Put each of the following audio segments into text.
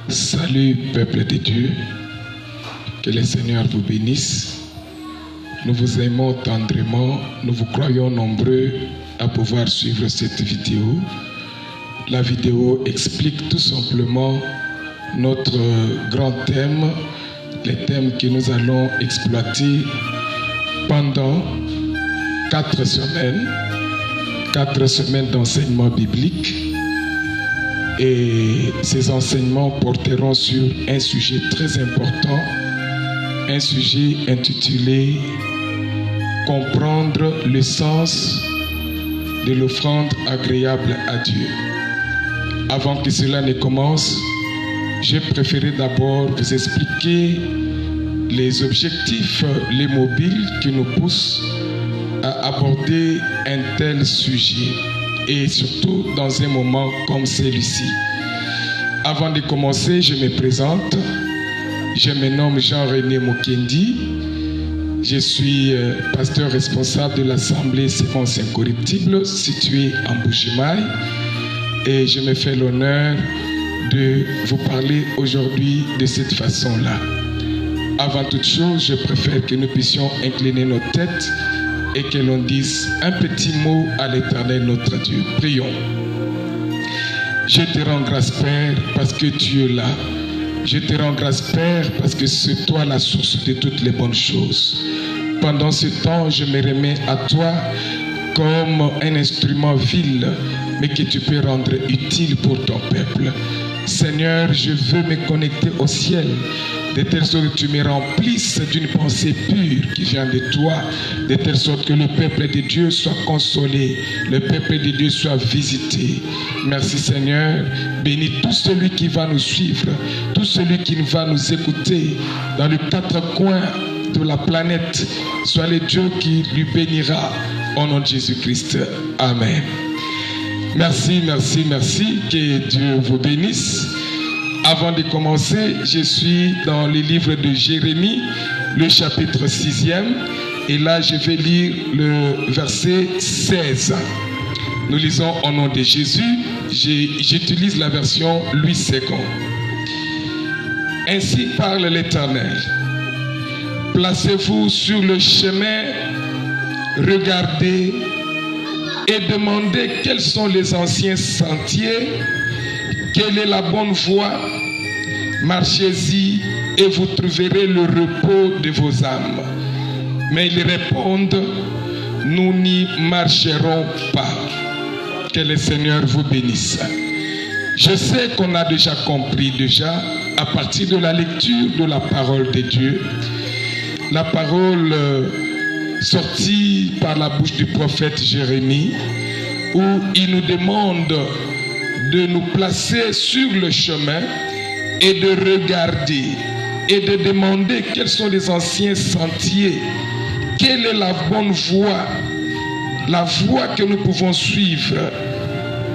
Salut peuple de Dieu, que le Seigneur vous bénisse. Nous vous aimons tendrement, nous vous croyons nombreux à pouvoir suivre cette vidéo. La vidéo explique tout simplement notre grand thème, les thèmes que nous allons exploiter pendant 4 semaines d'enseignement biblique. Et ces enseignements porteront sur un sujet très important, un sujet intitulé « Comprendre le sens de l'offrande agréable à Dieu ». Avant que cela ne commence, j'ai préféré d'abord vous expliquer les objectifs, les mobiles qui nous poussent à aborder un tel sujet, et surtout dans un moment comme celui-ci. Avant de commencer, je me présente. Je me nomme Jean-René Mokendi. Je suis pasteur responsable de l'Assemblée Sémence Incorruptible située en Bujimaï, et je me fais l'honneur de vous parler aujourd'hui de cette façon-là. Avant toute chose, je préfère que nous puissions incliner nos têtes et que l'on dise un petit mot à l'Éternel notre Dieu. Prions. Je te rends grâce, Père, parce que tu es là. Je te rends grâce, Père, parce que c'est toi la source de toutes les bonnes choses. Pendant ce temps, je me remets à toi comme un instrument vil, mais que tu peux rendre utile pour ton peuple. Seigneur, je veux me connecter au ciel, de telle sorte que tu me remplisses d'une pensée pure qui vient de toi, de telle sorte que le peuple de Dieu soit consolé, le peuple de Dieu soit visité. Merci Seigneur, bénis tout celui qui va nous suivre, tout celui qui va nous écouter dans les 4 coins de la planète. Sois le Dieu qui lui bénira au nom de Jésus-Christ. Amen. Merci, merci, merci. Que Dieu vous bénisse. Avant de commencer, je suis dans le livre de Jérémie, le chapitre 6e. Et là, je vais lire le verset 16. Nous lisons au nom de Jésus. J'utilise la version Louis II. Ainsi parle l'Éternel. Placez-vous sur le chemin, regardez et demandez quels sont les anciens sentiers, quelle est la bonne voie. Marchez-y et vous trouverez le repos de vos âmes. Mais ils répondent, nous n'y marcherons pas. Que le Seigneur vous bénisse. Je sais qu'on a déjà compris à partir de la lecture de la parole de Dieu, la parole sortie par la bouche du prophète Jérémie, où il nous demande de nous placer sur le chemin et de regarder et de demander quels sont les anciens sentiers, quelle est la bonne voie, la voie que nous pouvons suivre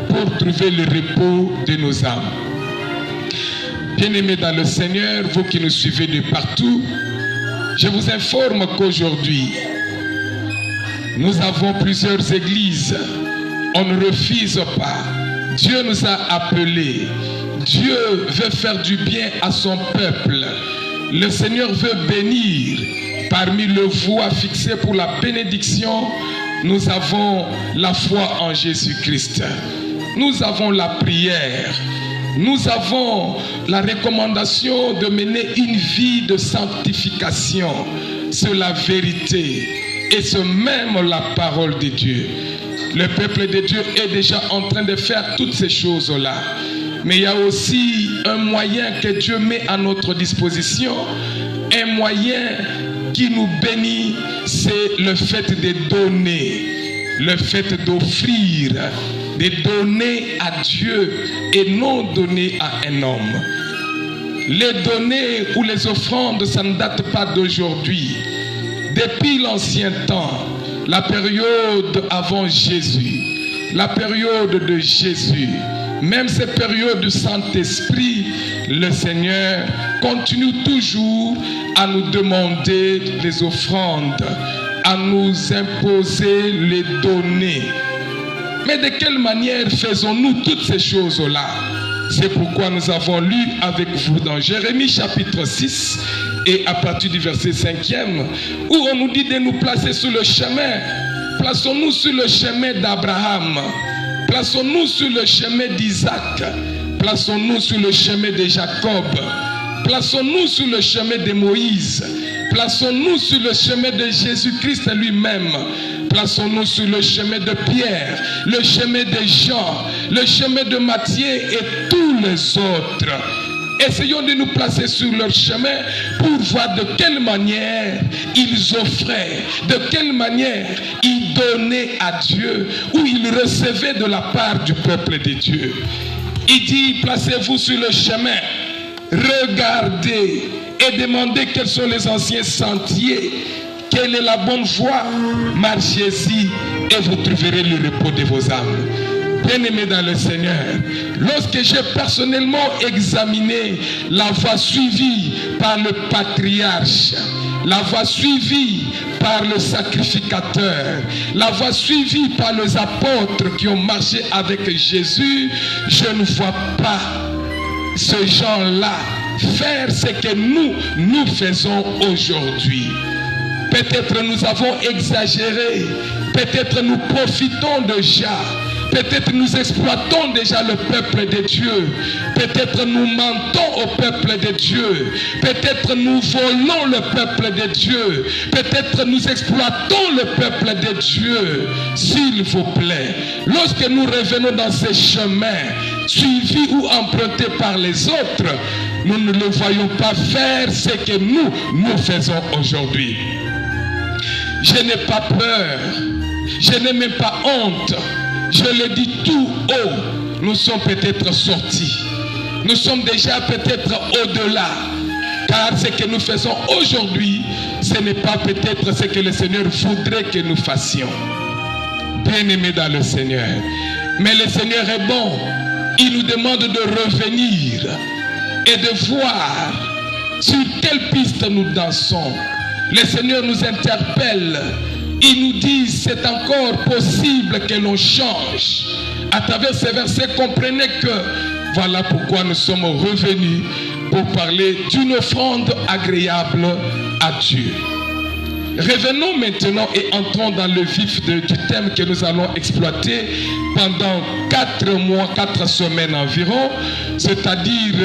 pour trouver le repos de nos âmes. Bien-aimés dans le Seigneur, vous qui nous suivez de partout, je vous informe qu'aujourd'hui, nous avons plusieurs églises. On ne refuse pas. Dieu nous a appelés. Dieu veut faire du bien à son peuple. Le Seigneur veut bénir. Parmi les voies fixées pour la bénédiction, nous avons la foi en Jésus-Christ. Nous avons la prière. Nous avons la recommandation de mener une vie de sanctification. C'est la vérité. Et c'est même la parole de Dieu. Le peuple de Dieu est déjà en train de faire toutes ces choses-là. Mais il y a aussi un moyen que Dieu met à notre disposition. Un moyen qui nous bénit, c'est le fait de donner. Le fait d'offrir. De donner à Dieu et non donner à un homme. Les données ou les offrandes, ça ne date pas d'aujourd'hui. Depuis l'ancien temps, la période avant Jésus, la période de Jésus, même ces périodes du Saint-Esprit, le Seigneur continue toujours à nous demander les offrandes, à nous imposer les données. Mais de quelle manière faisons-nous toutes ces choses-là? C'est pourquoi nous avons lu avec vous dans Jérémie chapitre 6 et à partir du verset 5e, où on nous dit de nous placer sur le chemin. Plaçons-nous sur le chemin d'Abraham. Plaçons-nous sur le chemin d'Isaac. Plaçons-nous sur le chemin de Jacob. Plaçons-nous sur le chemin de Moïse. Plaçons-nous sur le chemin de Jésus-Christ lui-même. Plaçons-nous sur le chemin de Pierre, le chemin de Jean, le chemin de Matthieu et tous les autres. Essayons de nous placer sur leur chemin pour voir de quelle manière ils offraient, de quelle manière ils donnaient à Dieu ou ils recevaient de la part du peuple de Dieu. Il dit, placez-vous sur le chemin, regardez et demandez quels sont les anciens sentiers, quelle est la bonne voie, marchez-y et vous trouverez le repos de vos âmes. Bien-aimés dans le Seigneur, lorsque j'ai personnellement examiné la voie suivie par le patriarche, la voie suivie par le sacrificateur, la voie suivie par les apôtres qui ont marché avec Jésus, je ne vois pas ces gens-là faire ce que nous faisons aujourd'hui. Peut-être nous avons exagéré, peut-être nous profitons déjà, peut-être nous exploitons déjà le peuple de Dieu, peut-être nous mentons au peuple de Dieu, peut-être nous volons le peuple de Dieu, peut-être nous exploitons le peuple de Dieu. S'il vous plaît, lorsque nous revenons dans ces chemins suivis ou empruntés par les autres, nous ne le voyons pas faire ce que nous faisons aujourd'hui. Je n'ai pas peur, je n'ai même pas honte, je le dis tout haut, nous sommes peut-être sortis, nous sommes déjà peut-être au-delà, car ce que nous faisons aujourd'hui, ce n'est pas peut-être ce que le Seigneur voudrait que nous fassions. Bien-aimés dans le Seigneur, mais le Seigneur est bon, il nous demande de revenir et de voir sur quelle piste nous dansons. Le Seigneur nous interpelle. Il nous dit, c'est encore possible que l'on change. À travers ces versets, comprenez que voilà pourquoi nous sommes revenus pour parler d'une offrande agréable à Dieu. Revenons maintenant et entrons dans le vif du thème que nous allons exploiter pendant 4 mois, 4 semaines environ, c'est-à-dire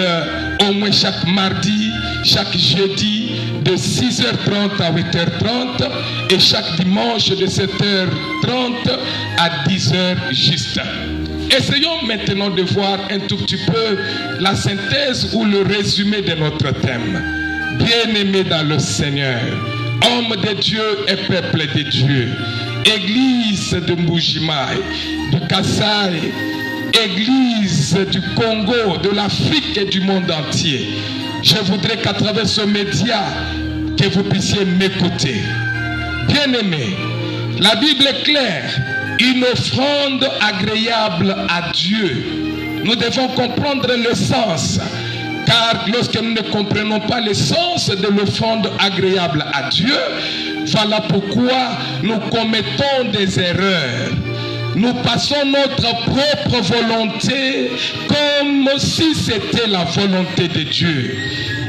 au moins chaque mardi, chaque jeudi, de 6h30 à 8h30 et chaque dimanche de 7h30 à 10h juste. Essayons maintenant de voir un tout petit peu la synthèse ou le résumé de notre thème. Bien-aimés dans le Seigneur, hommes de Dieu et peuple de Dieu, église de Mbujimaï, du Kasaï, église du Congo, de l'Afrique et du monde entier, je voudrais qu'à travers ce média, que vous puissiez m'écouter. Bien-aimés, la Bible est claire, une offrande agréable à Dieu. Nous devons comprendre le sens, car lorsque nous ne comprenons pas le sens de l'offrande agréable à Dieu, voilà pourquoi nous commettons des erreurs. Nous passons notre propre volonté comme si c'était la volonté de Dieu.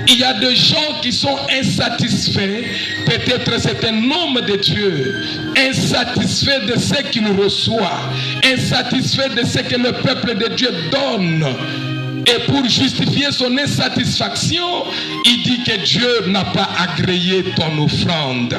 Il y a des gens qui sont insatisfaits, peut-être c'est un homme de Dieu, insatisfait de ce qu'il reçoit, insatisfait de ce que le peuple de Dieu donne. Et pour justifier son insatisfaction, il dit que Dieu n'a pas agréé ton offrande.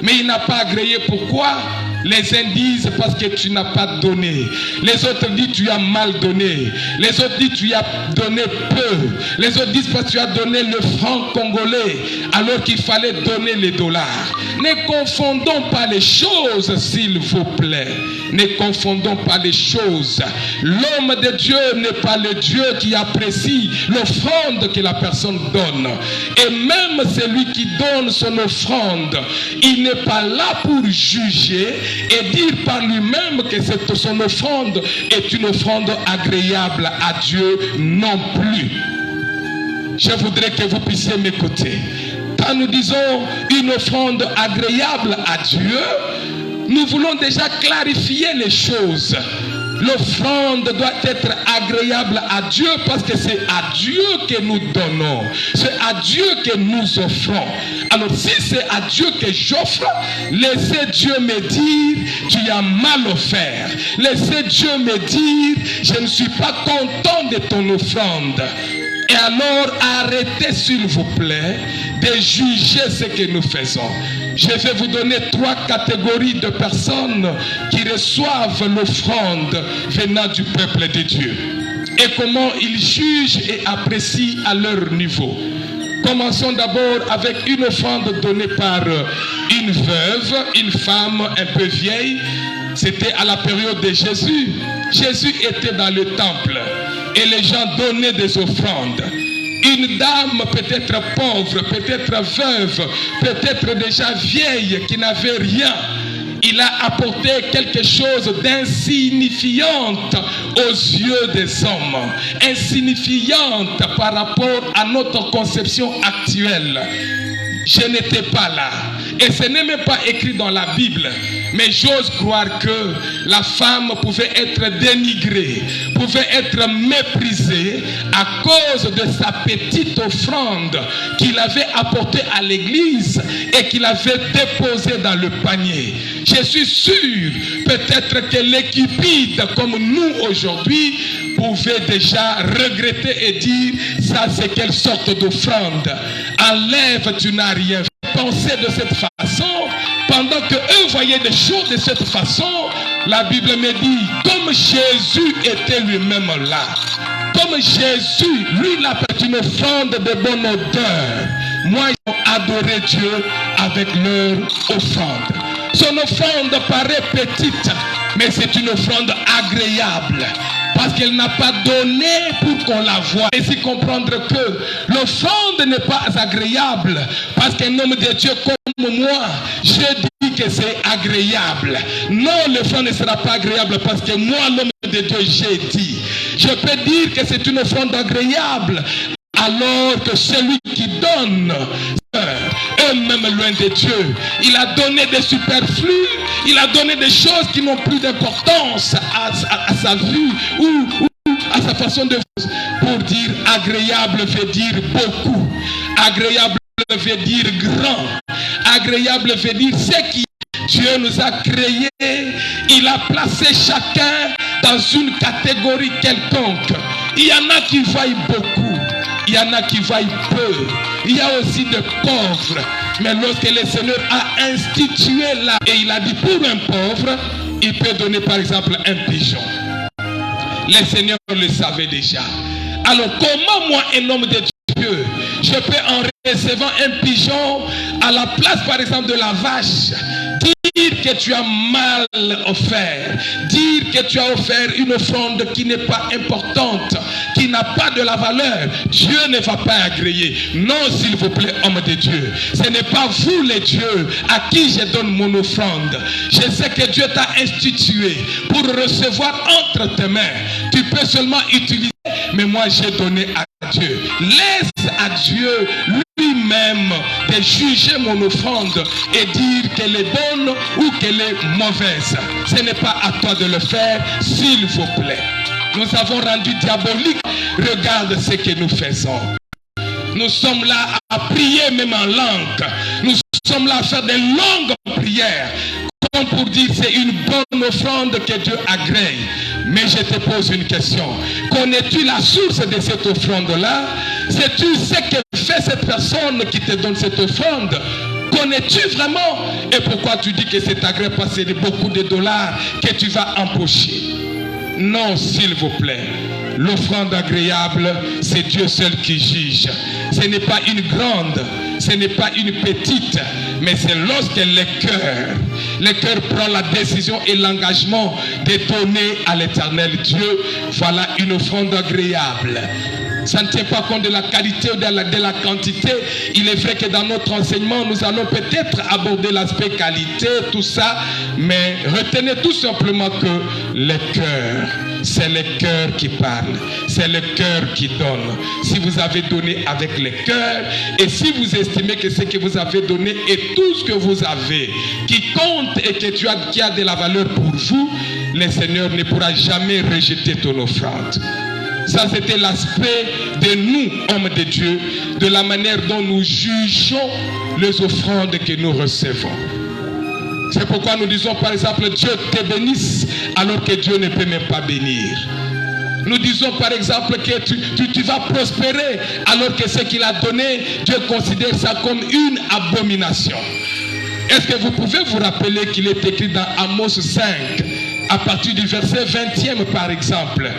Mais il n'a pas agréé pourquoi? Les uns disent parce que tu n'as pas donné. Les autres disent tu as mal donné. Les autres disent tu as donné peu. Les autres disent parce que tu as donné le franc congolais alors qu'il fallait donner les dollars. Ne confondons pas les choses, s'il vous plaît. Ne confondons pas les choses. L'homme de Dieu n'est pas le Dieu qui apprécie l'offrande que la personne donne. Et même celui qui donne son offrande, il n'est pas là pour juger et dire par lui-même que son offrande est une offrande agréable à Dieu non plus. Je voudrais que vous puissiez m'écouter. Quand nous disons une offrande agréable à Dieu, nous voulons déjà clarifier les choses L'offrande doit être agréable à Dieu parce que c'est à Dieu que nous donnons. C'est à Dieu que nous offrons. Alors si c'est à Dieu que j'offre, laissez Dieu me dire, tu as mal offert. Laissez Dieu me dire, je ne suis pas content de ton offrande. Et alors arrêtez s'il vous plaît de juger ce que nous faisons. Je vais vous donner 3 catégories de personnes qui reçoivent l'offrande venant du peuple de Dieu. Et comment ils jugent et apprécient à leur niveau. Commençons d'abord avec une offrande donnée par une veuve, une femme un peu vieille. C'était à la période de Jésus. Jésus était dans le temple et les gens donnaient des offrandes. Une dame peut-être pauvre, peut-être veuve, peut-être déjà vieille qui n'avait rien. Il a apporté quelque chose d'insignifiante aux yeux des hommes. Insignifiante par rapport à notre conception actuelle. Je n'étais pas là. Et ce n'est même pas écrit dans la Bible. Mais j'ose croire que la femme pouvait être dénigrée, pouvait être méprisée à cause de sa petite offrande qu'il avait apportée à l'église et qu'il avait déposée dans le panier. Je suis sûr, peut-être que les cupides comme nous aujourd'hui pouvaient déjà regretter et dire, ça c'est quelle sorte d'offrande. Enlève, tu n'as rien fait. Penser de cette façon, pendant que eux voyaient des choses de cette façon, la Bible me dit, comme Jésus était lui-même là, comme Jésus, lui, il a fait une offrande de bonne odeur. Moi, ils ont adoré Dieu avec leur offrande. Son offrande paraît petite, mais c'est une offrande agréable. Parce qu'elle n'a pas donné pour qu'on la voie. Et c'est comprendre que l'offrande n'est pas agréable. Parce qu'un homme de Dieu comme moi, je dis que c'est agréable. Non, l'offrande ne sera pas agréable parce que moi, l'homme de Dieu, j'ai dit. Je peux dire que c'est une offrande agréable. Alors que celui qui donne, eux-mêmes loin de Dieu, il a donné des superflus, il a donné des choses qui n'ont plus d'importance à sa vue ou à sa façon de vivre. Pour dire agréable veut dire beaucoup, agréable veut dire grand, agréable veut dire ce qui Dieu nous a créés, il a placé chacun dans une catégorie quelconque. Il y en a qui vaillent beaucoup. Il y en a qui vaillent peu. Il y a aussi des pauvres. Mais lorsque le Seigneur a institué là, et il a dit pour un pauvre, il peut donner par exemple un pigeon. Le Seigneur le savait déjà. Alors comment moi, un homme de Dieu, je peux en recevant un pigeon à la place par exemple de la vache, dire que tu as mal offert, dire que tu as offert une offrande qui n'est pas importante, qui n'a pas de la valeur, Dieu ne va pas agréer. Non, s'il vous plaît, homme de Dieu, ce n'est pas vous les dieux à qui je donne mon offrande. Je sais que Dieu t'a institué pour recevoir entre tes mains. Tu peux seulement utiliser, mais moi j'ai donné à Dieu. Laisse à Dieu lui-même de juger mon offrande et dire qu'elle est bonne ou qu'elle est mauvaise. Ce n'est pas à toi de le faire, s'il vous plaît. Nous avons rendu diabolique. Regarde ce que nous faisons. Nous sommes là à prier même en langue. Nous sommes là à faire des longues prières. Comme pour dire c'est une bonne offrande que Dieu agrée. Mais je te pose une question. Connais-tu la source de cette offrande-là? Sais-tu ce que fait cette personne qui te donne cette offrande? Connais-tu vraiment? Et pourquoi tu dis que c'est agréable parce que c'est beaucoup de dollars que tu vas empocher? Non, s'il vous plaît. L'offrande agréable, c'est Dieu seul qui juge. Ce n'est pas une grande, ce n'est pas une petite, mais c'est lorsque le cœur prend la décision et l'engagement de donner à l'Éternel Dieu. Voilà une offrande agréable. Ça ne tient pas compte de la qualité ou de la quantité. Il est vrai que dans notre enseignement, nous allons peut-être aborder l'aspect qualité, tout ça, mais retenez tout simplement que le cœur, c'est le cœur qui parle, c'est le cœur qui donne. Si vous avez donné avec le cœur, et si vous estimez que ce que vous avez donné est tout ce que vous avez, qui compte et qui a de la valeur pour vous, le Seigneur ne pourra jamais rejeter ton offrande. Ça, c'était l'aspect de nous, hommes de Dieu, de la manière dont nous jugeons les offrandes que nous recevons. C'est pourquoi nous disons par exemple, Dieu te bénisse, alors que Dieu ne peut même pas bénir. Nous disons par exemple que tu vas prospérer, alors que ce qu'il a donné, Dieu considère ça comme une abomination. Est-ce que vous pouvez vous rappeler qu'il est écrit dans Amos 5, à partir du verset 20e par exemple,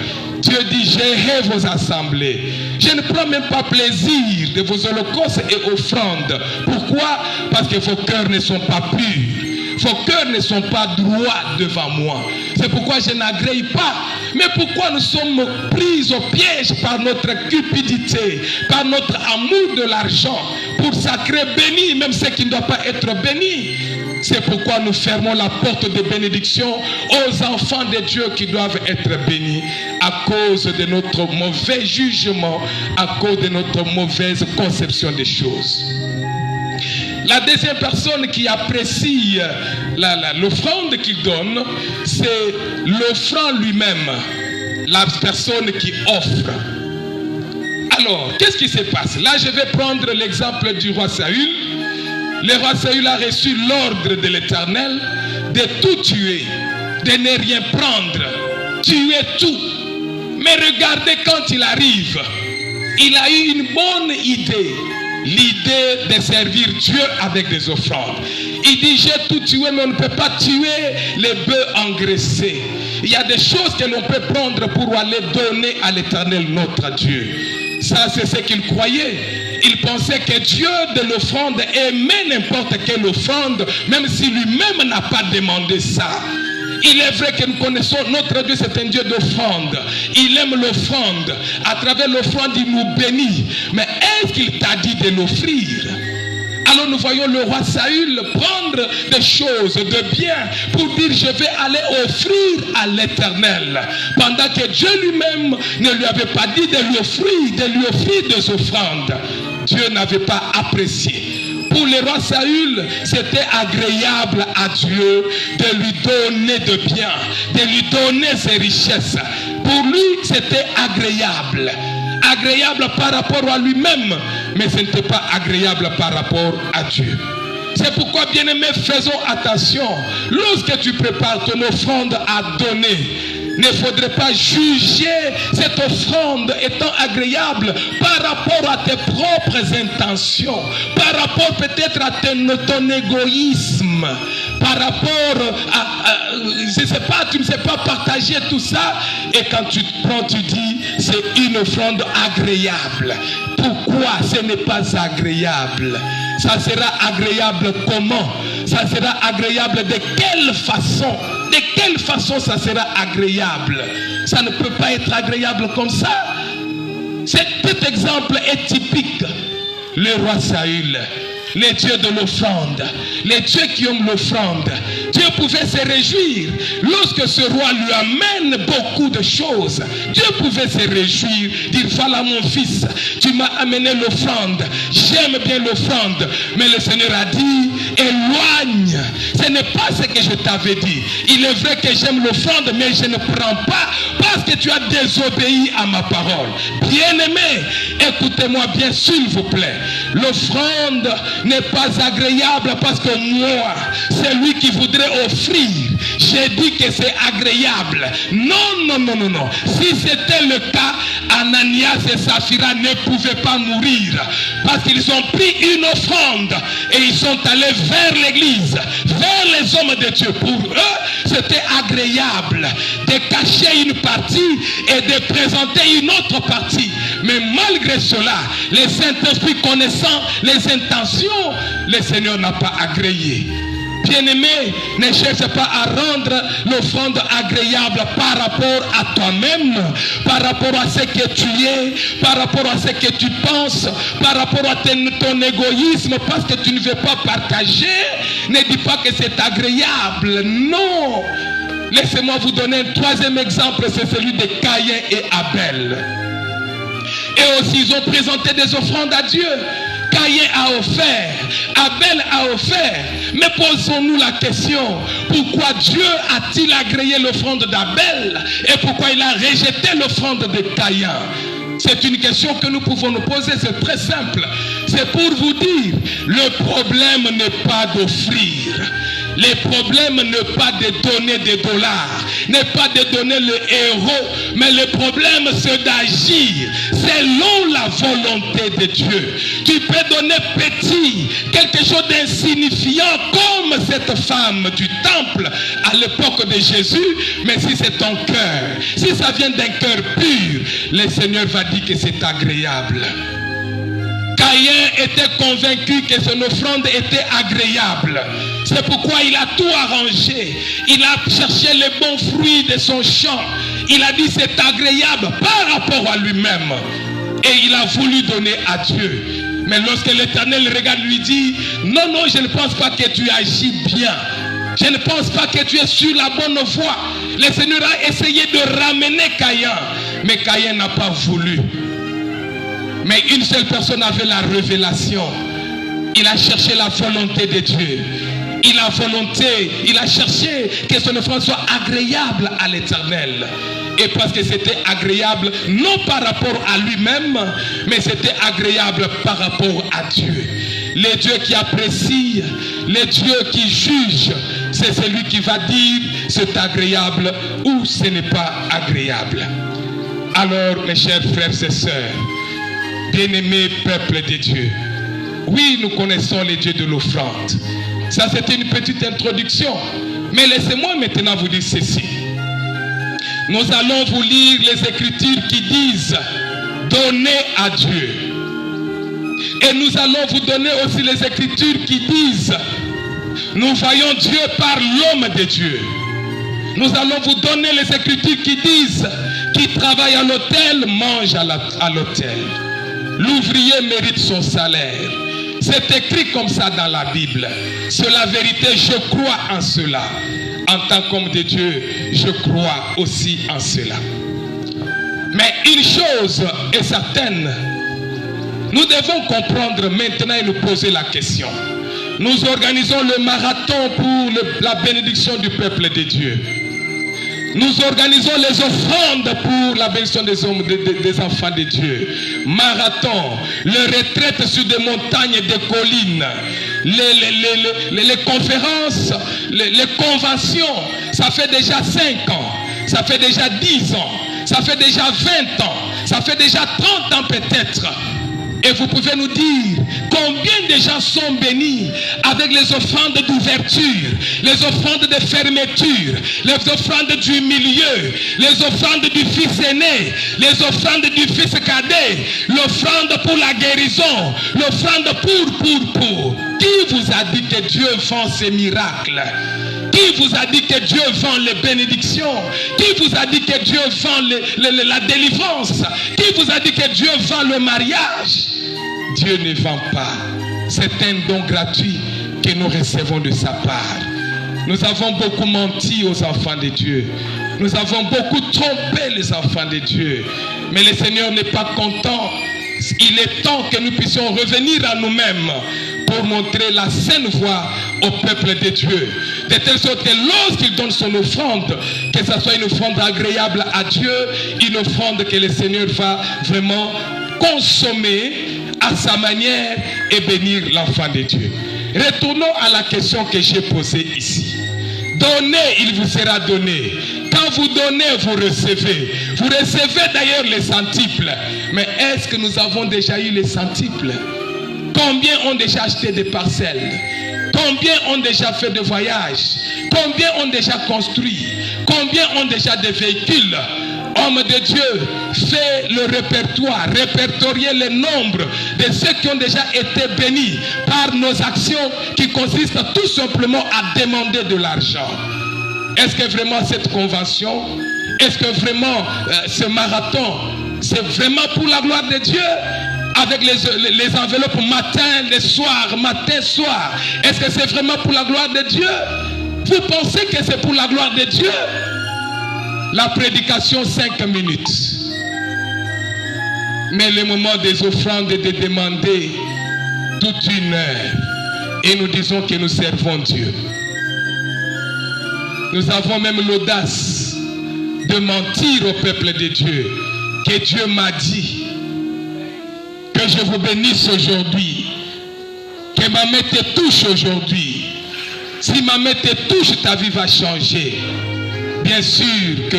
Dieu dit, j'ai hais vos assemblées. Je ne prends même pas plaisir de vos holocaustes et offrandes. Pourquoi? Parce que vos cœurs ne sont pas purs. Vos cœurs ne sont pas droits devant moi. C'est pourquoi je n'agrée pas. Mais pourquoi nous sommes pris au piège par notre cupidité, par notre amour de l'argent, pour sacrer béni, même ce qui ne doit pas être béni? C'est pourquoi nous fermons la porte de bénédiction aux enfants de Dieu qui doivent être bénis à cause de notre mauvais jugement, à cause de notre mauvaise conception des choses. La deuxième personne qui apprécie l'offrande qu'il donne, c'est l'offrant lui-même, la personne qui offre. Alors, qu'est-ce qui se passe? Là, je vais prendre l'exemple du roi Saül. Le roi Saül a reçu l'ordre de l'Éternel de tout tuer, de ne rien prendre, tuer tout. Mais regardez quand il arrive, il a eu une bonne idée. L'idée de servir Dieu avec des offrandes. Il dit, j'ai tout tué, mais on ne peut pas tuer les bœufs engraissés. Il y a des choses que l'on peut prendre pour aller donner à l'Éternel notre Dieu. Ça, c'est ce qu'il croyait. Il pensait que Dieu de l'offrande aimait n'importe quelle offrande, même si lui-même n'a pas demandé ça. Il est vrai que nous connaissons notre Dieu, c'est un Dieu d'offrande. Il aime l'offrande. À travers l'offrande, il nous bénit. Mais est-ce qu'il t'a dit de l'offrir? Alors nous voyons le roi Saül prendre des choses de bien pour dire, je vais aller offrir à l'Éternel. Pendant que Dieu lui-même ne lui avait pas dit de lui offrir des offrandes. Dieu n'avait pas apprécié. Pour le roi Saül, c'était agréable à Dieu de lui donner de bien, de lui donner ses richesses. Pour lui, c'était agréable. Agréable par rapport à lui-même, mais ce n'était pas agréable par rapport à Dieu. C'est pourquoi, bien-aimés, faisons attention. Lorsque tu prépares ton offrande à donner, ne faudrait pas juger cette offrande étant agréable par rapport à tes propres intentions, par rapport peut-être à ton égoïsme, par rapport à je ne sais pas, tu ne sais pas partager tout ça, et quand tu te prends, tu dis, c'est une offrande agréable. Pourquoi ce n'est pas agréable? Ça sera agréable comment? Ça sera agréable de quelle façon? De quelle façon ça sera agréable? Ça ne peut pas être agréable comme ça. Cet exemple est typique. Le roi Saül, les dieux de l'offrande, les dieux qui aiment l'offrande. Dieu pouvait se réjouir lorsque ce roi lui amène beaucoup de choses. Dieu pouvait se réjouir, dire, voilà mon fils, tu m'as amené l'offrande, j'aime bien l'offrande. Mais le Seigneur a dit, éloigne, ce n'est pas ce que je t'avais dit. Il est vrai que j'aime l'offrande, mais je ne prends pas parce que tu as désobéi à ma parole. Bien-aimé, écoutez-moi bien s'il vous plaît. L'offrande n'est pas agréable parce que moi, celui qui voudrait offrir, j'ai dit que c'est agréable. Non, non, non, non, non. Si c'était le cas, Ananias et Saphira ne pouvaient pas mourir parce qu'ils ont pris une offrande et ils sont allés vers l'église, vers les hommes de Dieu. Pour eux, c'était agréable de cacher une partie et de présenter une autre partie. Mais malgré cela, le Saint-Esprit connaissant les intentions, le Seigneur n'a pas agréé. Bien-aimé, ne cherche pas à rendre l'offrande agréable par rapport à toi-même, par rapport à ce que tu es, par rapport à ce que tu penses, par rapport à ton égoïsme, parce que tu ne veux pas partager. Ne dis pas que c'est agréable. Non. Laissez-moi vous donner un troisième exemple, c'est celui de Caïn et Abel. Et aussi, ils ont présenté des offrandes à Dieu. Caïn a offert, Abel a offert. Mais posons-nous la question, pourquoi Dieu a-t-il agréé l'offrande d'Abel et pourquoi il a rejeté l'offrande de Caïn? C'est une question que nous pouvons nous poser, c'est très simple. C'est pour vous dire, le problème n'est pas d'offrir. Le problème n'est pas de donner des dollars, n'est pas de donner le héros, mais le problème c'est d'agir selon la volonté de Dieu. Tu peux donner petit, quelque chose d'insignifiant comme cette femme du temple à l'époque de Jésus, mais si c'est ton cœur, si ça vient d'un cœur pur, le Seigneur va dire que c'est agréable. Caïn était convaincu que son offrande était agréable. C'est pourquoi il a tout arrangé. Il a cherché les bons fruits de son champ. Il a dit c'est agréable par rapport à lui-même. Et il a voulu donner à Dieu. Mais lorsque l'Éternel regarde, lui dit, non, je ne pense pas que tu agis bien. Je ne pense pas que tu es sur la bonne voie. Le Seigneur a essayé de ramener Caïn. Mais Caïn n'a pas voulu. Mais une seule personne avait la révélation. Il a cherché la volonté de Dieu. Il a cherché que son offrande soit agréable à l'Éternel. Et parce que c'était agréable, non par rapport à lui-même, mais c'était agréable par rapport à Dieu. Le Dieu qui apprécie, le Dieu qui juge, c'est celui qui va dire c'est agréable ou ce n'est pas agréable. Alors, mes chers frères et sœurs, bien-aimé peuple de Dieu, oui, nous connaissons les dieux de l'offrande. Ça, c'était une petite introduction. Mais laissez-moi maintenant vous dire ceci. Nous allons vous lire les Écritures qui disent « Donnez à Dieu ». Et nous allons vous donner aussi les Écritures qui disent « Nous voyons Dieu par l'homme de Dieu ». Nous allons vous donner les Écritures qui disent « Qui travaille à l'autel, mange à l'autel ». L'ouvrier mérite son salaire. C'est écrit comme ça dans la Bible. C'est la vérité, je crois en cela. En tant qu'homme de Dieu, je crois aussi en cela. Mais une chose est certaine, nous devons comprendre maintenant et nous poser la question. Nous organisons le marathon pour la bénédiction du peuple de Dieu. Nous organisons les offrandes pour la bénédiction des enfants de Dieu. Marathon, les retraites sur des montagnes et des collines, les conférences, les conventions. Ça fait déjà 5 ans, ça fait déjà 10 ans, ça fait déjà 20 ans, ça fait déjà 30 ans peut-être. Et vous pouvez nous dire combien de gens sont bénis avec les offrandes d'ouverture, les offrandes de fermeture, les offrandes du milieu, les offrandes du fils aîné, les offrandes du fils cadet, l'offrande pour la guérison, l'offrande pour. Qui vous a dit que Dieu vend ces miracles? Qui vous a dit que Dieu vend les bénédictions? Qui vous a dit que Dieu vend la délivrance? Qui vous a dit que Dieu vend le mariage? Dieu ne vend pas. C'est un don gratuit que nous recevons de sa part. Nous avons beaucoup menti aux enfants de Dieu. Nous avons beaucoup trompé les enfants de Dieu. Mais le Seigneur n'est pas content. Il est temps que nous puissions revenir à nous-mêmes pour montrer la saine voie au peuple de Dieu. De telle sorte que lorsqu'il donne son offrande, que ce soit une offrande agréable à Dieu, une offrande que le Seigneur va vraiment consommer à sa manière et bénir l'enfant de Dieu. Retournons à la question que j'ai posée ici. Donnez, il vous sera donné. Quand vous donnez, vous recevez. Vous recevez d'ailleurs les centiples. Mais est-ce que nous avons déjà eu les centiples? Combien ont déjà acheté des parcelles? Combien ont déjà fait de voyages? Combien ont déjà construit? Combien ont déjà des véhicules? Homme de Dieu, fait le répertoire, répertorier le nombre de ceux qui ont déjà été bénis par nos actions qui consistent tout simplement à demander de l'argent. Est-ce que vraiment cette convention, est-ce que vraiment ce marathon, c'est vraiment pour la gloire de Dieu? Avec les enveloppes matin, le soir, matin, soir. Est-ce que c'est vraiment pour la gloire de Dieu? Vous pensez que c'est pour la gloire de Dieu? La prédication 5 minutes. Mais le moment des offrandes et de demander, toute une heure et nous disons que nous servons Dieu. Nous avons même l'audace de mentir au peuple de Dieu que Dieu m'a dit que je vous bénisse aujourd'hui, que ma main te touche aujourd'hui. Si ma main te touche, ta vie va changer. Bien sûr que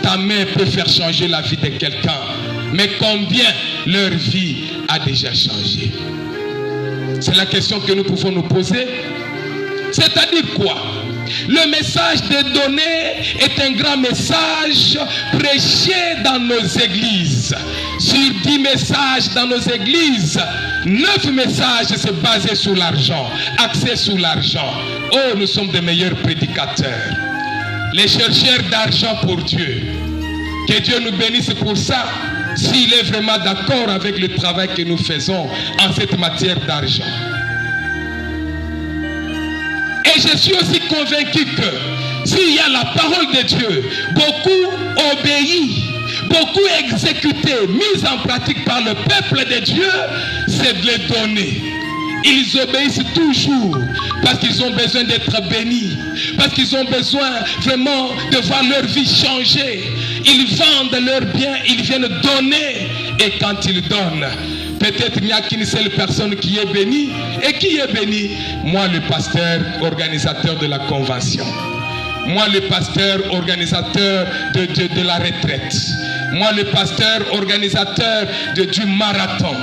ta main peut faire changer la vie de quelqu'un, mais combien leur vie a déjà changé? C'est la question que nous pouvons nous poser. C'est-à-dire quoi? Le message de donner est un grand message prêché dans nos églises. Sur 10 messages dans nos églises, 9 messages se basent sur l'argent, axés sur l'argent. Oh, nous sommes des meilleurs prédicateurs. Les chercheurs d'argent pour Dieu. Que Dieu nous bénisse pour ça, s'il est vraiment d'accord avec le travail que nous faisons en cette matière d'argent. Et je suis aussi convaincu que s'il y a la parole de Dieu, beaucoup obéis, beaucoup exécutés, mis en pratique par le peuple de Dieu, c'est de les donner. Ils obéissent toujours parce qu'ils ont besoin d'être bénis, parce qu'ils ont besoin vraiment de voir leur vie changer. Ils vendent leurs biens, ils viennent donner, et quand ils donnent, peut-être il n'y a qu'une seule personne qui est bénie. Et qui est béni? Moi, le pasteur organisateur de la convention. Moi, le pasteur organisateur de la retraite. Moi, le pasteur organisateur du marathon.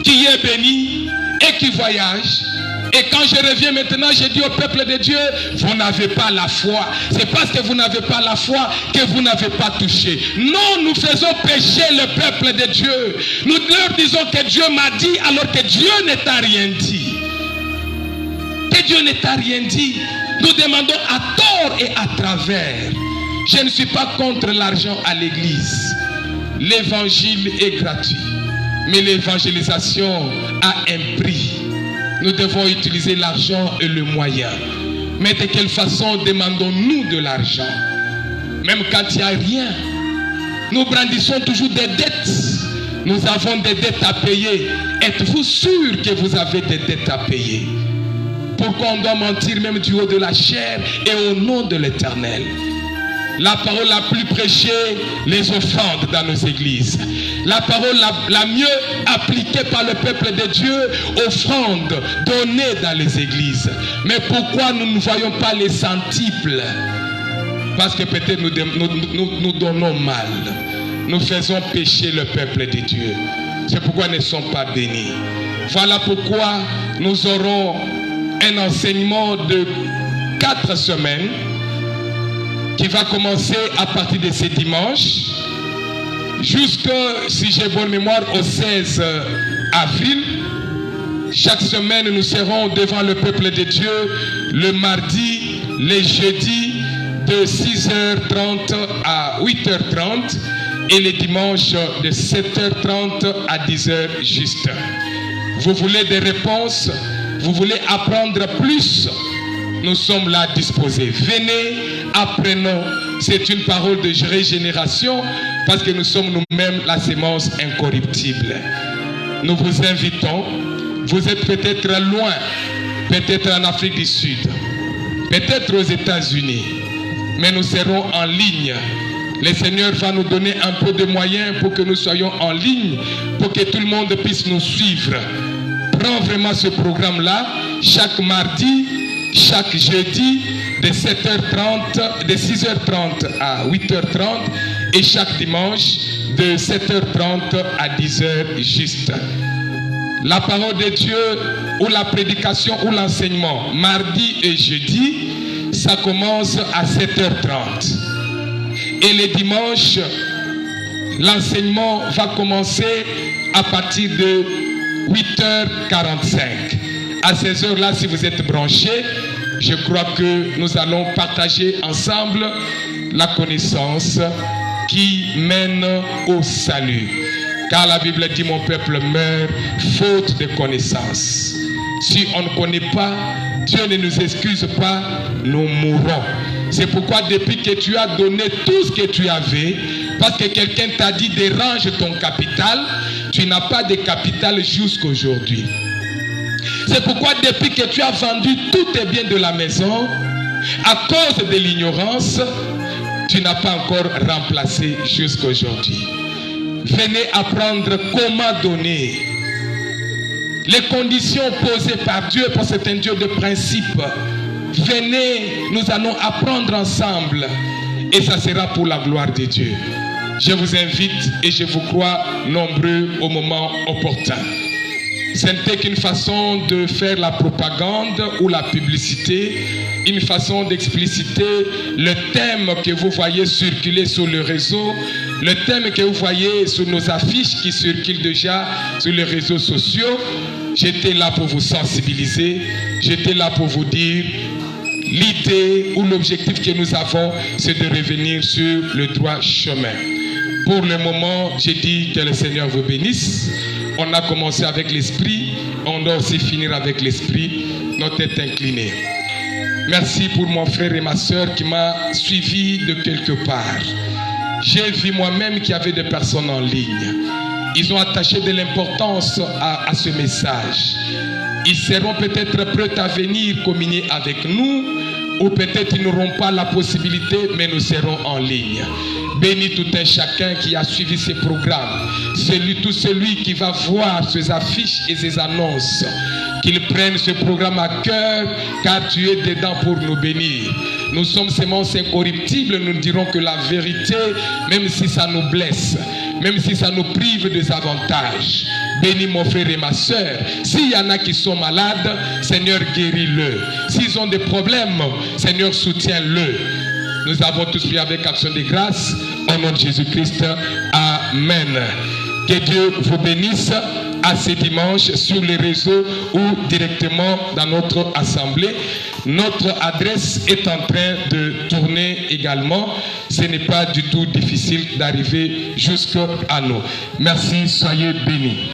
Qui est béni et qui voyage. Et quand je reviens maintenant, je dis au peuple de Dieu, vous n'avez pas la foi. C'est parce que vous n'avez pas la foi que vous n'avez pas touché. Non, nous faisons pécher le peuple de Dieu. Nous leur disons que Dieu m'a dit alors que Dieu ne t'a rien dit. Que Dieu ne t'a rien dit. Nous demandons à tort et à travers. Je ne suis pas contre l'argent à l'église. L'évangile est gratuit. Mais l'évangélisation a un prix. Nous devons utiliser l'argent et le moyen. Mais de quelle façon demandons-nous de l'argent? Même quand il n'y a rien. Nous brandissons toujours des dettes. Nous avons des dettes à payer. Êtes-vous sûr que vous avez des dettes à payer? Pourquoi on doit mentir même du haut de la chair et au nom de l'Éternel? La parole la plus prêchée, les offrandes dans nos églises. La parole la mieux appliquée par le peuple de Dieu, offrandes données dans les églises. Mais pourquoi nous ne voyons pas les centiples? Parce que peut-être nous donnons mal. Nous faisons pécher le peuple de Dieu. C'est pourquoi nous ne sommes pas bénis. Voilà pourquoi nous aurons un enseignement de 4 semaines qui va commencer à partir de ce dimanche jusqu'à, si j'ai bonne mémoire, au 16 avril. Chaque semaine, nous serons devant le peuple de Dieu le mardi, les jeudis de 6h30 à 8h30 et les dimanches de 7h30 à 10h juste. Vous voulez des réponses? Vous voulez apprendre plus? Nous sommes là disposés. Venez, apprenons. C'est une parole de régénération parce que nous sommes nous-mêmes la sémence incorruptible. Nous vous invitons. Vous êtes peut-être loin, peut-être en Afrique du Sud, peut-être aux États-Unis, mais nous serons en ligne. Le Seigneur va nous donner un peu de moyens pour que nous soyons en ligne, pour que tout le monde puisse nous suivre. Prends vraiment ce programme-là, chaque mardi, chaque jeudi, de 7h30, de 6h30 à 8h30 et chaque dimanche de 7h30 à 10h juste. La parole de Dieu ou la prédication ou l'enseignement, mardi et jeudi, ça commence à 7h30. Et les dimanches, l'enseignement va commencer à partir de 8h45. À ces heures-là, si vous êtes branchés, je crois que nous allons partager ensemble la connaissance qui mène au salut. Car la Bible dit, mon peuple meurt faute de connaissance. Si on ne connaît pas, Dieu ne nous excuse pas, nous mourrons. C'est pourquoi depuis que tu as donné tout ce que tu avais, parce que quelqu'un t'a dit dérange ton capital, tu n'as pas de capital jusqu'à aujourd'hui. C'est pourquoi depuis que tu as vendu tous tes biens de la maison, à cause de l'ignorance, tu n'as pas encore remplacé jusqu'à aujourd'hui. Venez apprendre comment donner. Les conditions posées par Dieu, parce que c'est un Dieu de principe. Venez, nous allons apprendre ensemble. Et ça sera pour la gloire de Dieu. Je vous invite et je vous crois nombreux au moment opportun. Ce n'était qu'une façon de faire la propagande ou la publicité, une façon d'expliciter le thème que vous voyez circuler sur le réseau, le thème que vous voyez sur nos affiches qui circulent déjà sur les réseaux sociaux. J'étais là pour vous sensibiliser, j'étais là pour vous dire l'idée ou l'objectif que nous avons, c'est de revenir sur le droit chemin. Pour le moment, j'ai dit que le Seigneur vous bénisse. On a commencé avec l'esprit, on doit aussi finir avec l'esprit, notre tête inclinée. Merci pour mon frère et ma soeur qui m'a suivi de quelque part. J'ai vu moi-même qu'il y avait des personnes en ligne. Ils ont attaché de l'importance à ce message. Ils seront peut-être prêts à venir communier avec nous, ou peut-être ils n'auront pas la possibilité, mais nous serons en ligne. Bénis tout un chacun qui a suivi ces programmes. Tout celui qui va voir ces affiches et ces annonces, qu'il prenne ce programme à cœur, car tu es dedans pour nous bénir. Nous sommes semences incorruptibles, nous ne dirons que la vérité, même si ça nous blesse, même si ça nous prive des avantages. Bénis mon frère et ma soeur. S'il y en a qui sont malades, Seigneur, guéris-le. S'ils ont des problèmes, Seigneur, soutiens-le. Nous avons tous prié avec action de grâce. Au nom de Jésus-Christ. Amen. Que Dieu vous bénisse à ce dimanche sur les réseaux ou directement dans notre assemblée. Notre adresse est en train de tourner également. Ce n'est pas du tout difficile d'arriver jusqu'à nous. Merci, soyez bénis.